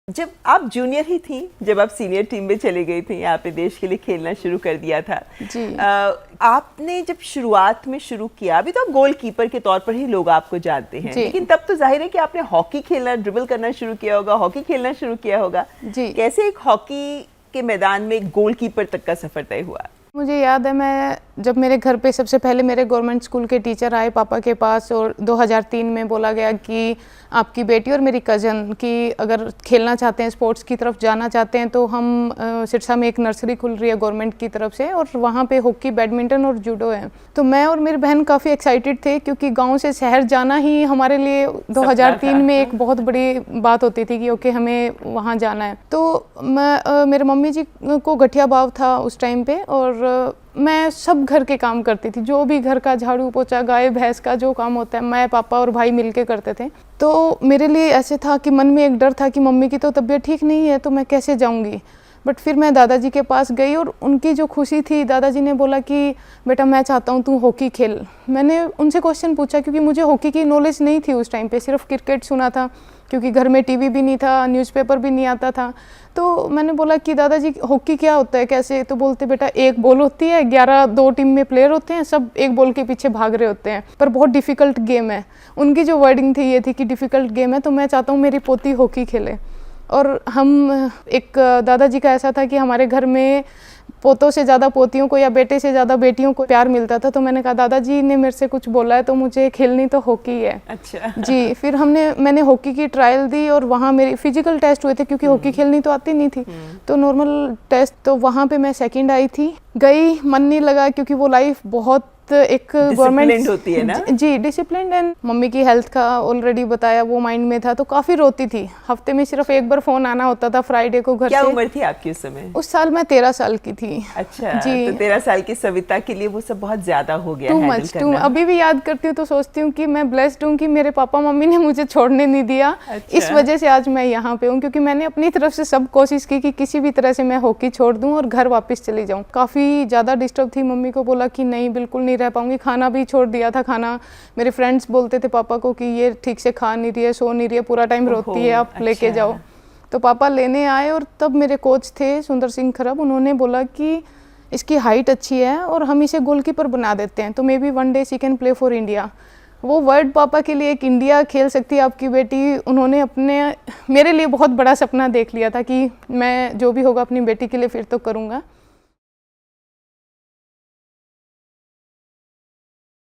जब आप जूनियर ही थी, जब आप सीनियर टीम में चली गई थी, आपने देश के लिए खेलना शुरू कर दिया था जी। आपने जब शुरुआत में शुरू किया, अभी तो आप गोलकीपर के तौर पर ही लोग आपको जानते हैं, लेकिन तब तो जाहिर है कि आपने हॉकी खेलना, ड्रिबल करना शुरू किया होगा, हॉकी खेलना शुरू किया होगा जी। कैसे एक हॉकी के मैदान में गोलकीपर तक का सफर तय हुआ? मुझे याद है, मैं जब मेरे घर पे सबसे पहले मेरे गवर्नमेंट स्कूल के टीचर आए पापा के पास और 2003 में बोला गया कि आपकी बेटी और मेरी कज़न की अगर खेलना चाहते हैं, स्पोर्ट्स की तरफ जाना चाहते हैं, तो हम सिरसा में एक नर्सरी खुल रही है गवर्नमेंट की तरफ से और वहाँ पे हॉकी, बैडमिंटन और जूडो है। तो मैं और मेरी बहन काफ़ी एक्साइटेड थे क्योंकि गाँव से शहर जाना ही हमारे लिए 2003 में एक बहुत बड़ी बात होती थी कि ओके हमें वहाँ जाना है। तो मैं मेरे मम्मी जी को गठिया भाव था उस टाइम पे और मैं सब घर के काम करती थी, जो भी घर का झाड़ू पोछा, गाय भैंस का जो काम होता है मैं, पापा और भाई मिलके करते थे। तो मेरे लिए ऐसे था कि मन में एक डर था कि मम्मी की तो तबीयत ठीक नहीं है तो मैं कैसे जाऊंगी। बट फिर मैं दादाजी के पास गई और उनकी जो खुशी थी, दादाजी ने बोला कि बेटा मैं चाहता हूँ तू हॉकी खेल। मैंने उनसे क्वेश्चन पूछा क्योंकि मुझे हॉकी की नॉलेज नहीं थी उस टाइम पे, सिर्फ क्रिकेट सुना था क्योंकि घर में टीवी भी नहीं था, न्यूज़पेपर भी नहीं आता था। तो मैंने बोला कि दादाजी हॉकी क्या होता है, कैसे? तो बोलते बेटा एक बॉल होती है, 11 दो टीम में प्लेयर होते हैं, सब एक बॉल के पीछे भाग रहे होते हैं, पर बहुत डिफ़िकल्ट गेम है। उनकी जो वर्डिंग थी ये थी कि डिफ़िकल्ट गेम है, तो मैं चाहता हूँ मेरी पोती हॉकी खेले। और हम एक दादाजी का ऐसा था कि हमारे घर में पोतों से ज़्यादा पोतियों को या बेटे से ज़्यादा बेटियों को प्यार मिलता था। तो मैंने कहा दादाजी ने मेरे से कुछ बोला है तो मुझे खेलनी तो हॉकी है। अच्छा। जी। फिर मैंने हॉकी की ट्रायल दी और वहाँ मेरे फिजिकल टेस्ट हुए थे क्योंकि हॉकी खेलनी तो आती नहीं थी, तो नॉर्मल टेस्ट, तो वहाँ पे मैं सेकंड आई थी। गई, मन नहीं लगा क्योंकि वो लाइफ बहुत एक गवर्नमेंट होती है ना। जी डिसिप्लिन, एंड मम्मी की हेल्थ का ऑलरेडी बताया, वो माइंड में था, तो काफ़ी रोती थी। हफ्ते में सिर्फ एक बार फ़ोन आना होता था फ्राइडे को घर से। क्या उम्र थी आपकी उस समय? उस साल मैं 13 साल की थी। अच्छा जी। तो 13 साल की सविता के लिए वो सब बहुत ज्यादा हो गया, टू मच। अभी भी याद करती हूँ तो सोचती हूँ कि मैं ब्लेस्ड हूँ कि मेरे पापा मम्मी ने मुझे छोड़ने नहीं दिया। अच्छा। इस वजह से आज मैं यहाँ पे हूँ क्योंकि मैंने अपनी तरफ से सब कोशिश की कि किसी भी तरह से मैं हॉकी छोड़ दूँ और घर वापस चली जाऊँ। काफ़ी ज़्यादा डिस्टर्ब थी, मम्मी को बोला कि नहीं बिल्कुल नहीं रह पाऊँगी, खाना छोड़ दिया था खाना। मेरे फ्रेंड्स बोलते थे पापा को कि ये ठीक से खा नहीं रही है, सो नहीं रही है, पूरा टाइम रोती है, आप लेके जाओ। तो पापा लेने आए और तब मेरे कोच थे सुंदर सिंह खरब, उन्होंने बोला कि इसकी हाइट अच्छी है और हम इसे गोलकीपर बना देते हैं, तो may be one day she can play for India. वो वर्ड पापा के लिए, एक इंडिया खेल सकती है आपकी बेटी, उन्होंने मेरे लिए बहुत बड़ा सपना देख लिया था कि मैं जो भी होगा अपनी बेटी के लिए फिर तो करूँगा।